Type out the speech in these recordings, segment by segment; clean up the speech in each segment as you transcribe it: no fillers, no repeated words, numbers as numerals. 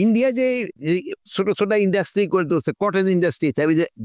India যে এই ছোট ছোট ইন্ডাস্ট্রি করে তুলছে, কটেজ ইন্ডাস্ট্রি,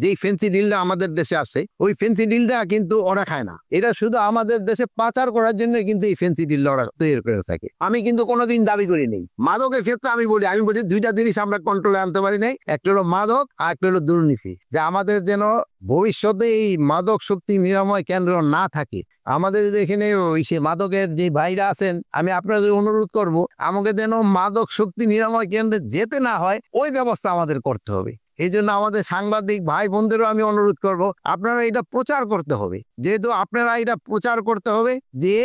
যেই ফেন্সি ডিলটা আমাদের দেশে আছে, ওই ফেন্সি ডিলটা কিন্তু ওরা খায় না। এটা শুধু আমাদের দেশে পাচার করার জন্য কিন্তু এই ফেন্সি ডিলটা ওরা তৈরি করে থাকে। আমি কিন্তু কোনোদিন দাবি করি নেই। মাদকের ক্ষেত্রে আমি বলি দুইটা জিনিস আমরা কন্ট্রোলে আনতে পারি নাই, একটা হলো মাদক আর একটা হলো দুর্নীতি। যে আমাদের যেন ভবিষ্যতে এই মাদক শক্তি নিরাময় কেন্দ্র না থাকে। আমাদের এখানে ওই সে মাদকের যে ভাইরা আছেন, আমি আপনাদের অনুরোধ করব, আমাকে যেন মাদক শক্তি নিরাময় কেন্দ্রে যেতে না হয়, ওই ব্যবস্থা আমাদের করতে হবে। এই জন্য আমাদের সাংবাদিক ভাই বোনদেরও আমি অনুরোধ করব, আপনারা এটা প্রচার করতে হবে। যেহেতু আপনারা এটা প্রচার করতে হবে যে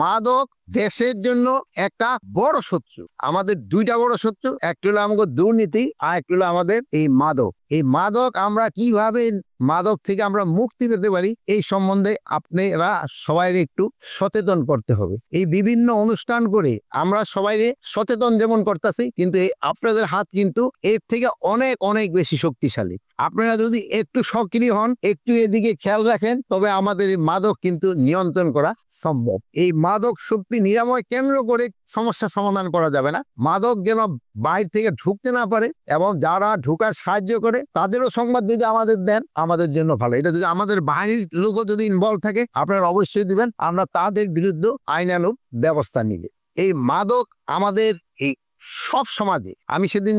মাদক দেশের জন্য একটা বড় শত্রু। আমাদের দুইটা বড় শত্রু, একটা হলো আমাদের দুর্নীতি আর একটা হলো আমাদের এই মাদক। এই মাদক আমরা কিভাবে মাদক থেকে আমরা মুক্তি পেতে পারি, এই সম্বন্ধে আপনারা সবাই একটু সচেতন করতে হবে। এই বিভিন্ন অনুষ্ঠান করে আমরা সবাই সচেতন যেমন করতেছি, কিন্তু এই আপনাদের হাত কিন্তু এর থেকে অনেক অনেক বেশি শক্তিশালী। আপনারা যদি একটু সক্রিয় হন, একটু এদিকে খেয়াল রাখেন, তবে আমাদের এই মাদক কিন্তু নিয়ন্ত্রণ করা সম্ভব। এই মাদক শক্তি নিরাময় কেন্দ্র করে সমস্যা সমাধান করা যাবে না। মাদক যেন বাইরে থেকে ঢুকতে না পারে, এবং যারা ঢুকার সাহায্য করে তাদেরও সংবাদ যদি আমাদের দেন, আমাদের জন্য ভালো। এটা যদি আমাদের বাহিনীর লোকও যদি ইনভলভ থাকে, আপনারা অবশ্যই দিবেন, আমরা তাদের বিরুদ্ধে আইনানুগ ব্যবস্থা নিবে। এই মাদক আমাদের এই সব সমাজে, আমি সেদিন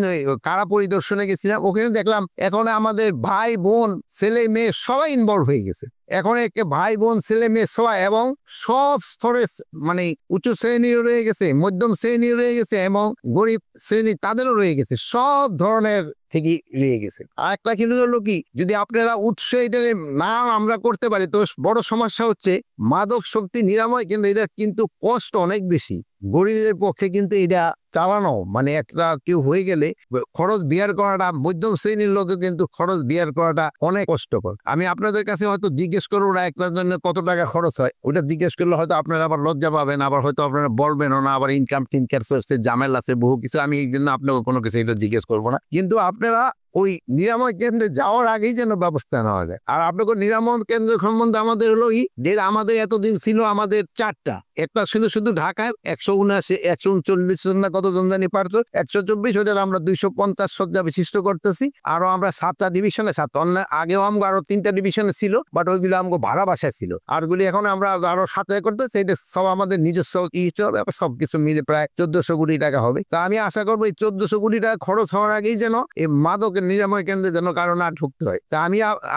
কারা পরিদর্শনে গেছিলাম, ওখানে দেখলাম এখন আমাদের ভাই বোন ছেলে মেয়ে সবাই ইনভলভ হয়ে গেছে। এখন ভাই বোন ছেলে মেয়ে সবাই, এবং সব স্তরে, মানে উচ্চ শ্রেণীও রয়ে গেছে, মধ্যম শ্রেণীও রয়ে গেছে, এবং গরিব শ্রেণী তাদেরও রয়ে গেছে, সব ধরনের থেকে রয়ে গেছে। আর একটা কিন্তু হলো কি, যদি আপনারা উৎসাহিত না আমরা করতে পারি, তো বড় সমস্যা হচ্ছে মাদক শক্তি নিরাময়, কিন্তু এটা কিন্তু কষ্ট অনেক বেশি। গরিবদের পক্ষে কিন্তু এটা চালানো, মানে একটা কেউ হয়ে গেলে খরচ বিয়ার করাটা, মধ্যম শ্রেণীর লোকে কিন্তু খরচ বিয়ার করাটা অনেক কষ্টকর। আমি আপনাদের কাছে হয়তো জিজ্ঞেস করবো না একটার জন্য কত টাকা খরচ হয়, ওটা জিজ্ঞেস করলে হয়তো আপনারা আবার লজ্জা পাবেন, আবার হয়তো আপনারা বলবেনও না, আবার ইনকাম সোর্সের ঝামেলা আছে, বহু কিছু। আমি এই জন্য আপনাকে কোনো কিছু এটা জিজ্ঞেস করবো না, কিন্তু আপনারা ওই নিরাময় কেন্দ্রে যাওয়ার আগেই যেন ব্যবস্থা নেওয়া যায়। আর আপনাকে নিরাময় কেন্দ্র সম্বন্ধে আমাদের হলো যে আমাদের এতদিন ছিল আমাদের চারটা। একটা ছিল শুধু ঢাকায় 179, 139 জন না কতজন জানি পারতো, 124, ওটার আমরা 250 শয্যা বিশিষ্ট করতেছি। আরো আমরা 7টা ডিভিশনে, আগেও আমরা আরো 3টা ডিভিশনে ছিল, বাট ওইগুলো আমাকে ভাড়া বাসায় ছিল। আরগুলি এখন আমরা আরো 7 করতেছি। এটা সব আমাদের নিজস্ব সবকিছু মিলে প্রায় 1400 কোটি টাকা হবে। তা আমি আশা করবো এই 1400 কোটি টাকা খরচ হওয়ার আগেই যেন এই মাদকের নিরাময় কেন্দ্রে যেন কারো না ঢুকতে হয়। তা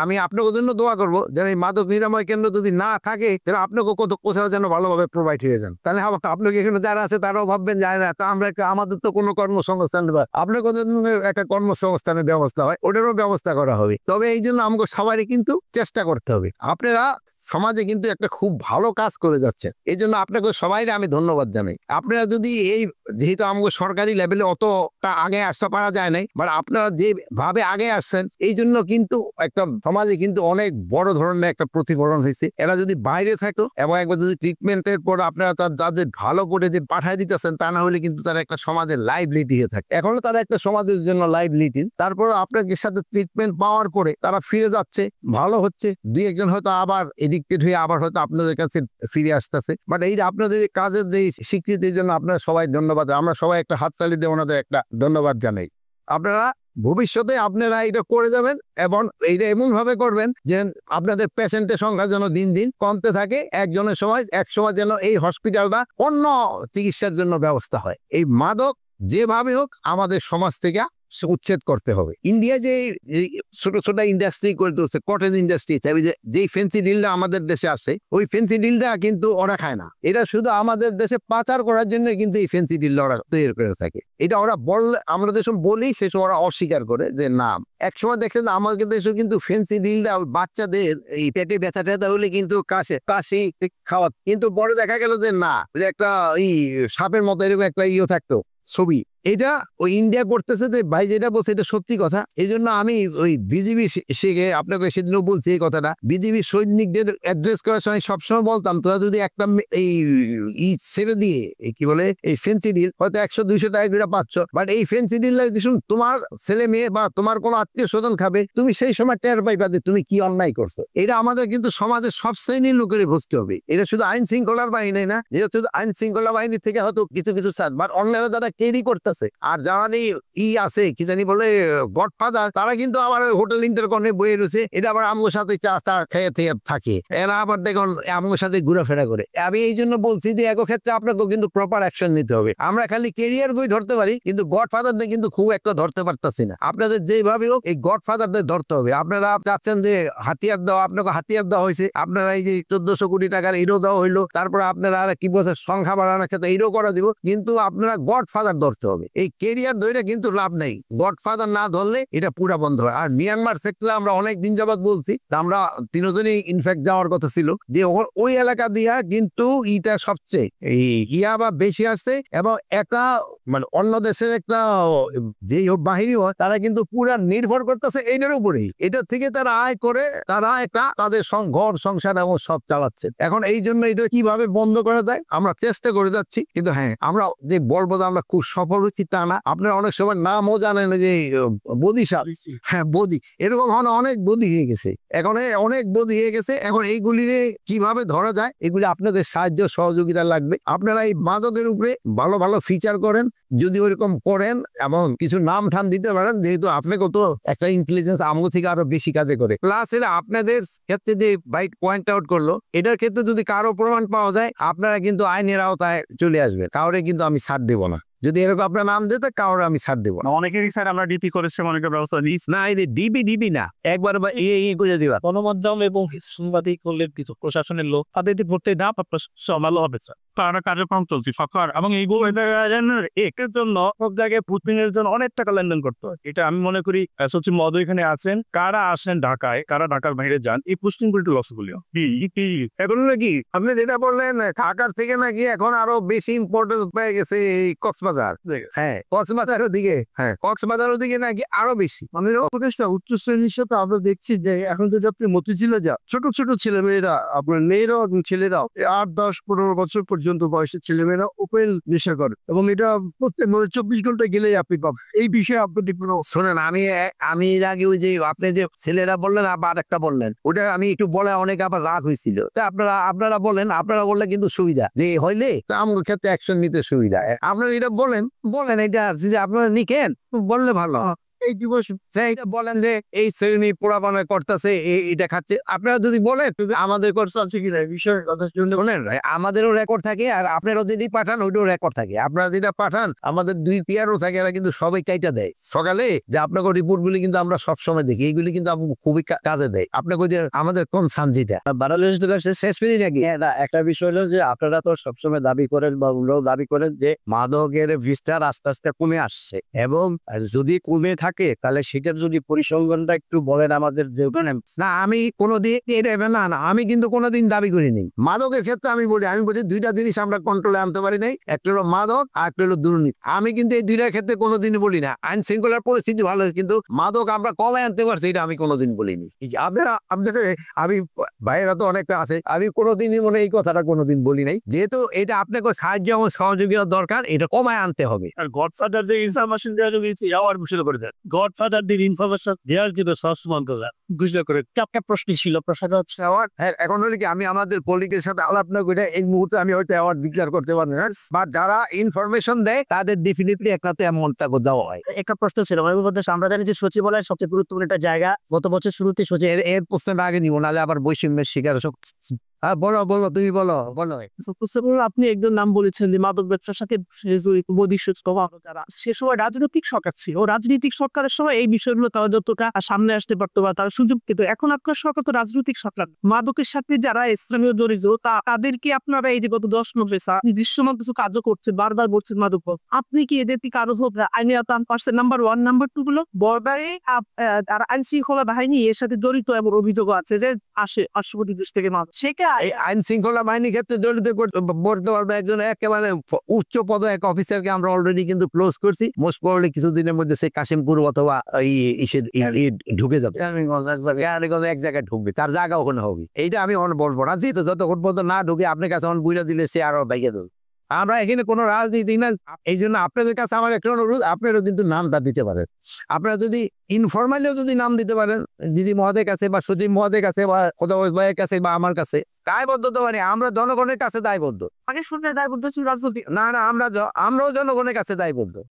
আমি আপনাদের জন্য দোয়া করবো, যেন এই মাদক নিরাময় কেন্দ্র যদি না থাকে, তাহলে আপনাকে কোথাও যেন ভালোভাবে প্রোভাইড হয়ে যান। তাহলে আপনাকে এখানে যারা আছে তারাও ভাববেন যায় না, তা আমরা আমাদের তো কোনো কর্মসংস্থান বা আপনার একটা কর্মসংস্থানের ব্যবস্থা হয়, ওটারও ব্যবস্থা করা হবে। তবে এই জন্য আমাকে সবারই কিন্তু চেষ্টা করতে হবে। আপনারা সমাজে কিন্তু একটা খুব ভালো কাজ করে যাচ্ছেন, এই জন্য আপনাকে সবাই আমি ধন্যবাদ জানাই। আপনারা যদি এই, যেহেতু আমাকে সরকারি লেভেলে অতটা আগে আসতে পারা যায় নাই, বাট আপনারা যেভাবে আগে আসছেন, এই জন্য কিন্তু একটা সমাজে কিন্তু অনেক বড় ধরনের একটা প্রতিফলন হয়েছে। এরা যদি বাইরে থাকতো এবং একবার যদি ট্রিটমেন্টের পর আপনারা তাদের ভালো করে যে পাঠায় দিতেছেন, তা না হলে কিন্তু তারা একটা সমাজের লাইবিলিটি হয়ে থাকে। এখনো তারা একটা সমাজের জন্য লাইবিলিটি। তারপর আপনাদের সাথে ট্রিটমেন্ট পাওয়ার পরে তারা ফিরে যাচ্ছে, ভালো হচ্ছে। দুই একজন হয়তো আবার এডিক্টেড হয়ে আবার হয়তো আপনাদের কাছে ফিরে আসতেছে। বাট এই যে আপনাদের কাজের যে স্বীকৃতির জন্য আপনারা সবাই ধন্যবাদ। আমরা সবাই একটা হাততালি দিয়ে ওনাদের একটা ধন্যবাদ জানাই। আপনারা ভবিষ্যতে আপনারা এটা করে যাবেন, এবং এইটা এমন ভাবে করবেন যে আপনাদের পেশেন্টের সংখ্যা যেন দিন দিন কমতে থাকে। একজনের সময় যেন এই হসপিটালটা অন্য চিকিৎসার জন্য ব্যবস্থা হয়। এই মাদক যেভাবে হোক আমাদের সমাজ থেকে উচ্ছেদ করতে হবে। ইন্ডিয়া যে ছোট ছোট ইন্ডাস্ট্রি করে তুলছে, কটেজ ইন্ডাস্ট্রি, যেই ফেন্সি ডিলটা আমাদের দেশে আছে, ওই ফেন্সি ডিলটা কিন্তু ওরা খায় না। এটা শুধু আমাদের দেশে পাচার করার জন্য কিন্তু এই ফেন্সি ডিলটা ওরা তৈরি করে থাকে। এটা ওরা বললে, আমরা দেশ বলি, সে সময় ওরা অস্বীকার করে যে না। একসময় দেখছেন আমাদের দেশে কিন্তু ফেন্সি ডিলটা বাচ্চাদের এই পেটে ব্যথা ট্যাথা হলে কিন্তু কাশি খাওয়া, কিন্তু পরে দেখা গেল যে না, যে একটা এই সাপের মতো এরকম একটা থাকতো ছবি। এটা ওই ইন্ডিয়া করতেছে, যে ভাই যেটা বলছে এটা সত্যি কথা। এই জন্য আমি ওই বিজিবি শিখে আপনাকে সেদিনও বলছি এই কথাটা, বিজিবি সৈনিকদের অ্যাড্রেস করার সময় সবসময় বলতাম, তোরা যদি একটা এই ছেড়ে দিয়ে কি বলে এই ফেন্সি ডিল হয়তো 100-200 টাকা করে পাচ্ছ, বাট এই ফেন্সি ডিল তোমার ছেলে মেয়ে বা তোমার কোনো আত্মীয় স্বজন খাবে, তুমি সেই সময় টের পাইবা যে তুমি কি অন্যায় করছো। এটা আমাদের কিন্তু সমাজের সব শ্রেণীর লোকেরই বুঝতে হবে। এটা শুধু আইন শৃঙ্খলার বাহিনী না, যেটা শুধু আইন শৃঙ্খলা বাহিনী থেকে হয়তো কিছু বাট অন্যরা যারা ক্যারি করতেছে, আছে। আর জানি আছে কি জানি বলে গডফাদার, তারা কিন্তু আবার হোটেল ইন্টারকনে বয়ে রয়েছে, এটা আবার আমগোর সাথে চা খেয়ে থাকে, এরা আবার দেখুন আমগোর সাথে ঘোরাফেরা করে। আমি এই জন্য বলছি যে এক ক্ষেত্রে আপনাকে কিন্তু প্রপার অ্যাকশন নিতে হবে। আমরা খালি কেরিয়ার বই ধরতে পারি, কিন্তু গডফাদারদের কিন্তু খুব একটা ধরতে পারতাছি না। আপনাদের যেভাবে হোক এই গডফাদারদের ধরতে হবে। আপনারা চাচ্ছেন যে হাতিয়ার দেওয়া, আপনাকে হাতিয়ার দেওয়া হয়েছে, আপনারা এই যে 1400 কোটি টাকার হিরো দেওয়া হইলো, তারপরে আপনারা আর কি বলছে সংখ্যা বাড়ানোর ক্ষেত্রে হিরো করে দিব, কিন্তু আপনারা গডফাদার ধরতে হবে। এই কেরিয়ার ধরে কিন্তু লাভ নেই, গডফাদার না ধরলে এটা পুরা বন্ধ হয়। আর মিয়ানমার সেক্টরে আমরা অনেক দিন যাবত বলছি, আমরা তিনজনই ইনফ্যাক্ট যাওয়ার কথা ছিল, যে ওই এলাকা দিয়া কিন্তু ইটা সবচেয়ে বা বেশি আসছে, এবং একটা মানে অন্য দেশের একটা যে বাহিনী হয় তারা কিন্তু পুরা নির্ভর করতেছে এইটার উপরেই। এটা থেকে তারা আয় করে, তারা একটা তাদের ঘর সংসার এবং সব চালাচ্ছে। এখন এই জন্য এটা কিভাবে বন্ধ করে দেয় আমরা চেষ্টা করে যাচ্ছি, কিন্তু হ্যাঁ আমরা যে বলবো আমরা খুব সফল হচ্ছি তা না। আপনারা অনেক সময় নামও জানেন যে বদিশা, হ্যাঁ বদি, এরকম অনেক বদি হয়ে গেছে, এখন অনেক বদি হয়ে গেছে। এখন এইগুলি কিভাবে ধরা যায়, এগুলি আপনাদের সাহায্য সহযোগিতা লাগবে। আপনারা এই মাদকের উপরে ভালো ভালো ফিচার করেন, যদি ওইরকম করেন এবং কিছু নাম ঠান দিতে পারেন, যেহেতু আপনাকে তো একটা ইন্টেলিজেন্স আমগো থেকে আরো বেশি কাজে করে। প্লাস এটা আপনাদের ক্ষেত্রে যে বাইক পয়েন্ট আউট করলো, এটার ক্ষেত্রে যদি কারো প্রমাণ পাওয়া যায়, আপনারা কিন্তু আইনের আওতায় চলে আসবেন। কাউরে কিন্তু আমি ছাড় দেব না, যদি এরকম আপনার নাম দিতে কাউরে আমি ছাড় দেবো না। অনেকেরই স্যার আমরা ডিপি করেছি, অনেকের ব্যবস্থা নিস না, এই ডিপি না একবার বা করে দিবা। গণমাধ্যম এবং সাংবাদিক হলের কিছু প্রশাসনের লোক তাদের ভর্তি না ভালো হবে স্যার। তারা কার্যক্রম চলছে সরকার, এবং এইগুলো একের জন্য সব জায়গায় ভোটিংয়ের জন্য অনেক টাকা লেনদেন করতে হয়। এটা আমি মনে করি সচিব মহোদয় এখানে আছেন, কারা আসেন ঢাকায়, কারা ঢাকার বাইরে যান, এই পোস্টিং গুলো লসগুলিও এখন নাকি আপনি যেটা বললেন ঢাকার থেকে নাকি এখন আরো বেশি ইম্পর্টেন্স পেয়ে গেছে এই কক্সবাজার। হ্যাঁ কক্সবাজারের দিকে, হ্যাঁ কক্সবাজারের দিকে নাকি আরো বেশি। মানে উপদেষ্টা উচ্চ শ্রেণীর সাথে আমরা দেখছি যে এখন যদি আপনি মতিঝিলে যা, ছোট ছোট ছেলে মেয়েরা, আপনার মেয়েরাও এবং ছেলেরাও 8, 10, 15 বছর পর্যন্ত বয়সের ছেলেমেয়েরা ওপেন নেশা করে, এবং এটা প্রত্যেক 24 ঘন্টা গেলেই আপনি পাবেন। এই বিষয়ে আপনি শোনেন, আমি এর আগে ওই যে আপনি যে ছেলেরা বললেন আবার একটা বললেন, ওটা আমি একটু বলে অনেকে আবার রাগ হয়েছিল। তা আপনারা বলেন, আপনারা বললে কিন্তু সুবিধা যে হইলে তা আমার ক্ষেত্রে অ্যাকশন নিতে সুবিধা। আপনারা এটা বলেন এটা যে আপনারা নিকেন বললে ভালো। এই দিবস বলেন যে এই শ্রেণী পোড়াপানা করতেছে, এটা খাচ্ছে, আপনারা যদি বলেন আমাদের করতে কিনা বিষয় শোনেন, আমাদেরও রেকর্ড থাকে, আর আপনারা যদি পাঠান ওইটাও রেকর্ড থাকে। আপনারা যেটা পাঠান আমাদের 2 পিয়ারও থাকে, এরা কিন্তু সবাই চাইটা দেয় সকালে, যে আপনাকে রিপোর্ট গুলি কিন্তু আমরা সবসময় দেখি, এইগুলি কিন্তু খুবই কাজে দেয়। আপনাকে যে আমাদের কোন শান্তিটা শেষ পেরি নাকি। একটা বিষয় হলো যে আপনারা তো সবসময় দাবি করেন বা ওরাও দাবি করেন যে মাদকের বিস্তার আস্তে আস্তে কমে আসছে, এবং যদি কমে থাকে তাহলে সেটার যদি পরিসংখ্যানটা একটু বলেন আমাদের। যে না আমি কোনোদিন না আমি কিন্তু কোনোদিন দাবি করিনি মাদকের ক্ষেত্রে। আমি বলি 2টা জিনিস আমরা কন্ট্রোলে আনতে পারি নাই, একটা হলো মাদক আর একটা হলো দুর্নীতি। আমি কিন্তু এই 2টার ক্ষেত্রে কোনোদিনই বলি না আইন শৃঙ্খলার পরিস্থিতি ভালো, কিন্তু মাদক আমরা কমে আনতে পারছি এটা আমি কোনোদিন বলিনি। আপনাদের আমি ভাইয়েরা তো অনেকটা আছে, আমি কোনোদিনই এই কথাটা কোনোদিন বলি নাই। যেহেতু এটা আপনাকে সাহায্য এবং সহযোগিতার দরকার, এটা কমায় আনতে হবে। আর গডফাদার যে ইনফরমেশন দেওয়া যাবে আবার বিষয় করে দেন, গডফাদারদের ইনফরমেশন দেওয়ার জন্য ঘোষণা করে একটা প্রশ্ন ছিল প্রসাদ হচ্ছে অ্যাওয়ার্ড। হ্যাঁ এখন হলে কি আমি আমাদের কলিগের সাথে আলাপ না করে এই মুহূর্তে আমি হয়তো অ্যাওয়ার্ড বিচার করতে পারি না, বাট যারা ইনফরমেশন দেয় তাদের ডেফিনেটলি একটা অ্যামাউন্ট টাকা দেওয়া হয়। একটা প্রশ্ন ছিল আমরা জানি যে সচিবালয় সবচেয়ে গুরুত্বপূর্ণ একটা জায়গা, গত বছর শুরুতে সচিব এর প্রশ্নটা আগে নিব, নাহলে আবার বৈষম্যের শিকার। বলো তুমি বলো। আপনি একজন নাম বলেছেন যে মাদক ব্যবসার সাথে যারা সে সময় রাজনৈতিক সরকার ছিল, রাজনৈতিক সরকারের সময় এই বিষয়গুলো তারা যতটা সামনে আসতে পারতো বা তারা সুযোগ পেত। এখন আপনার সরকার তো রাজনৈতিক সরকার, মাদকের সাথে যারা স্থানীয় জড়িত তাদেরকে আপনারা এই যে গত 10 মাসে দৃশ্যমান কিছু কাজও করছে, বারবার বলছেন মাদক, আপনি কি এদের থেকে আরো আইনি আওতায় পারছেন? নাম্বার 1, নাম্বার 2 হলো বর্ডারে আইন শৃঙ্খলা বাহিনী এর সাথে জড়িত এবং অভিযোগ আছে যে আসে পার্শ্ববর্তী দেশ থেকে মাদক। সেটা আইন শৃঙ্খলা বাহিনীর ক্ষেত্রে জড়িত বলতে পারবে একজন একেবারে উচ্চ পদ এক অফিসারকে আমরা অলরেডি কিন্তু ক্লোজ করছি। মোস্ট প্রবাবলি কিছুদিনের মধ্যে সে কাশিমপুর অথবা ঢুকে যাবে, এক জায়গায় ঢুকবে, তার জায়গা ওখানে হবে। এইটা আমি বলবো না, যেহেতু যতক্ষণ পর্যন্ত না ঢুকে আপনার কাছে বুঝে দিলে সে আরো বাইকে দেবে। আমরা এখানে কোনো রাজনীতি না, এই জন্য আপনাদের কাছে আমার একটা অনুরোধ, আপনারও কিন্তু নামটা দিতে পারেন। আপনারা যদি ইনফরমালিও যদি নাম দিতে পারেন দিদি মহোদয়ের কাছে বা সচিব মহোদয়ের কাছে বা খোদাবজ ভাইয়ের কাছে বা আমার কাছে, দায়বদ্ধতা মানে আমরা জনগণের কাছে দায়বদ্ধ। আগে শুনলে দায়বদ্ধ ছিল রাজনীতি, না আমরাও জনগণের কাছে দায়বদ্ধ।